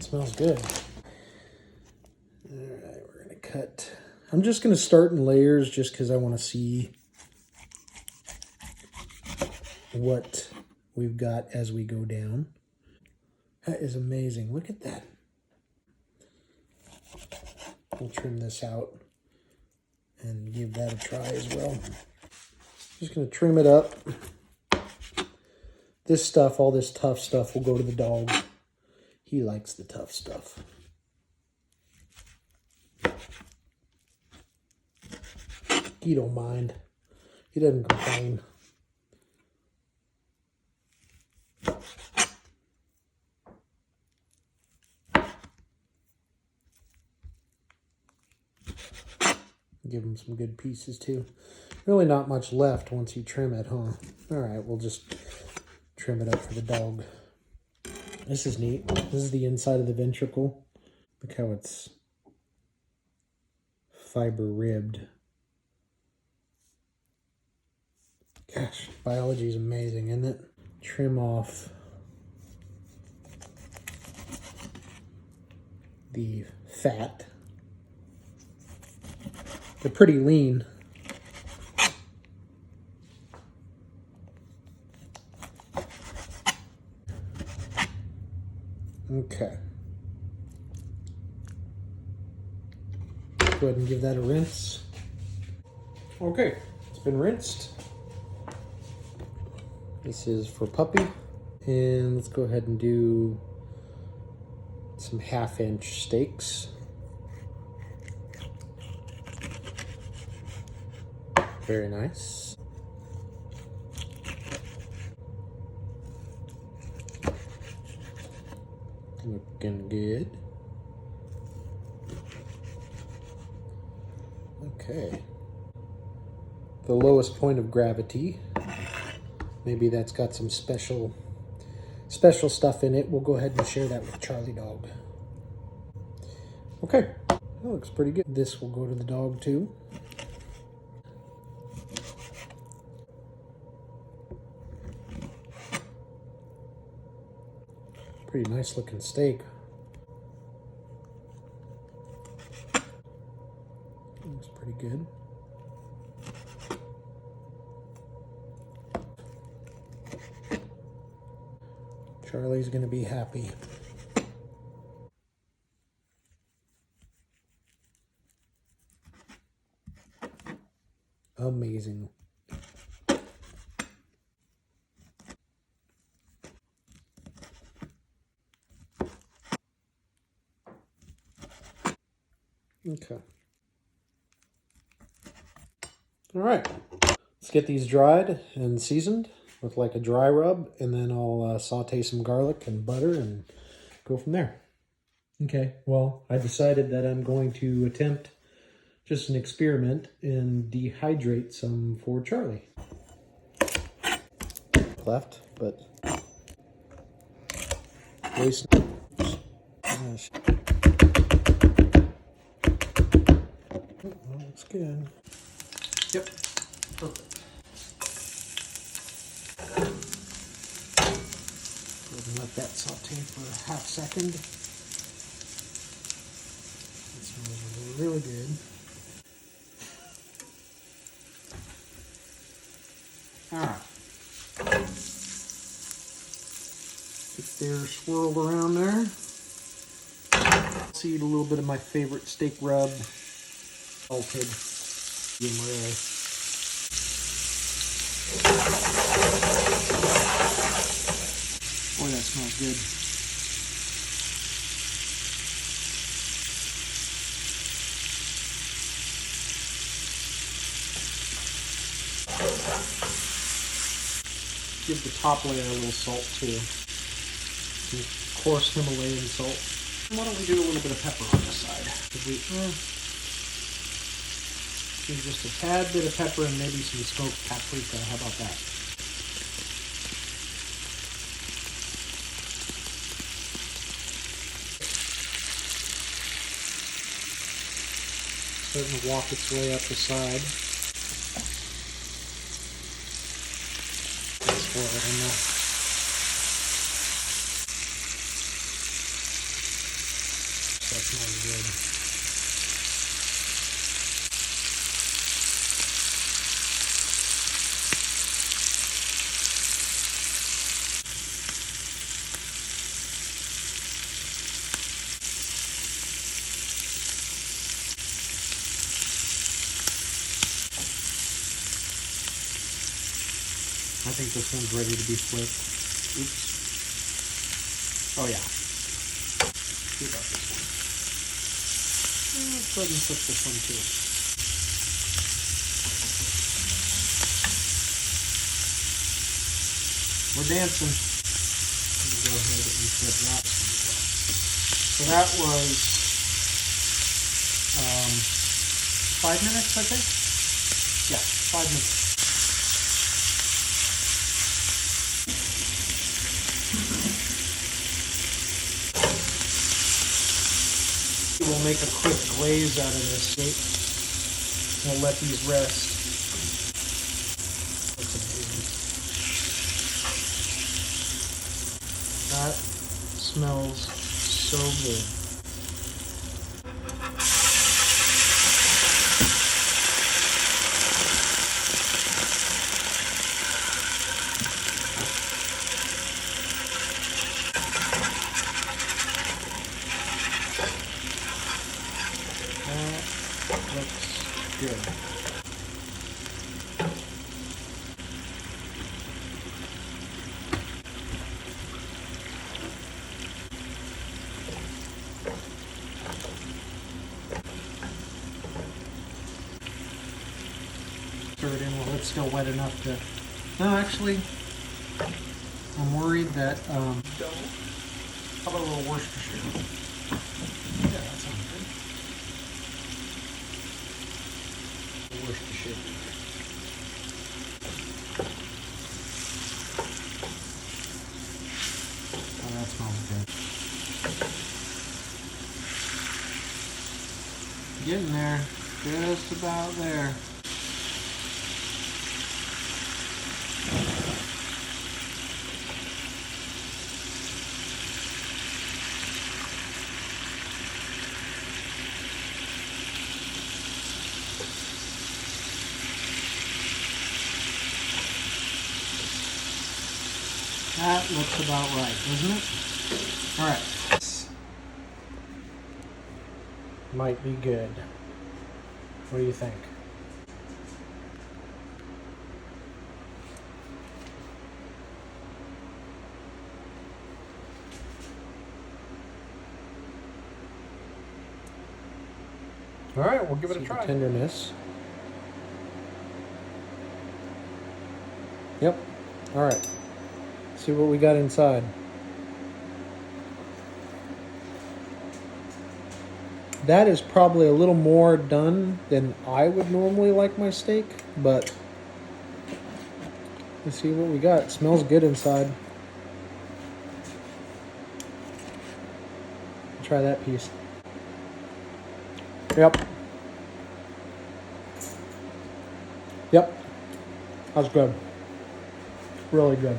Smells good. All right, we're gonna cut. I'm just gonna start in layers just because I want to see what we've got as we go down. That is amazing. Look at that. We'll trim this out and give that a try as well. Just gonna trim it up. This stuff, all this tough stuff, will go to the dog. He likes the tough stuff. He don't mind. He doesn't complain. Give him some good pieces too. Really not much left once you trim it, huh? All right, we'll just trim it up for the dog. This is neat. This is the inside of the ventricle. Look how it's fiber ribbed. Gosh, biology is amazing, isn't it? Trim off the fat. They're pretty lean. Okay. Go ahead and give that a rinse. Okay, it's been rinsed. This is for puppy. And let's go ahead and do some 1/2-inch steaks. Very nice. Looking good. Okay. The lowest point of gravity. Maybe that's got some special stuff in it. We'll go ahead and share that with Charlie Dog. Okay, that looks pretty good. This will go to the dog too. Pretty nice looking steak. Looks pretty good. Charlie's gonna be happy. Amazing. Okay. All right. Let's get these dried and seasoned with like a dry rub, and then I'll saute some garlic and butter and go from there. Okay, well, I decided that I'm going to attempt just an experiment and dehydrate some for Charlie. Left, but waste. Gosh. Oh, looks good. Yep, perfect. Go ahead and let that saute for a 1/2 second. That smells really good. Alright. Get there swirled around there. See a little bit of my favorite steak rub. Salted. Medium rare. Boy, that smells good. Give the top layer a little salt too. Some coarse Himalayan salt. And why don't we do a little bit of pepper on the side? Just a tad bit of pepper and maybe some smoked paprika. How about that? Starting to walk its way up the side. Let's pour it in there. that smells good. I think this one's ready to be flipped. Oops. Oh yeah. What about this one? Let's go ahead and flip this one too. We're dancing. Let me go ahead and flip that one as well. So that was 5 minutes, I think? Yeah, 5 minutes. We'll make a quick glaze out of this. We'll let these rest. That's amazing. That smells so good. That looks good. Stir it in while it's still wet enough to... No, actually, I'm worried that... How about a little Worcestershire? Yeah, that sounds good. Worcestershire. Oh, that smells good. Getting there. Just about there. That looks about right, doesn't it? All right. Might be good. What do you think? All right, we'll give it a try. Tenderness. Yep. All right. See what we got inside. That is probably a little more done than I would normally like my steak, but let's see what we got. It smells good inside. Try that piece. Yep. Yep. That's good. Really good.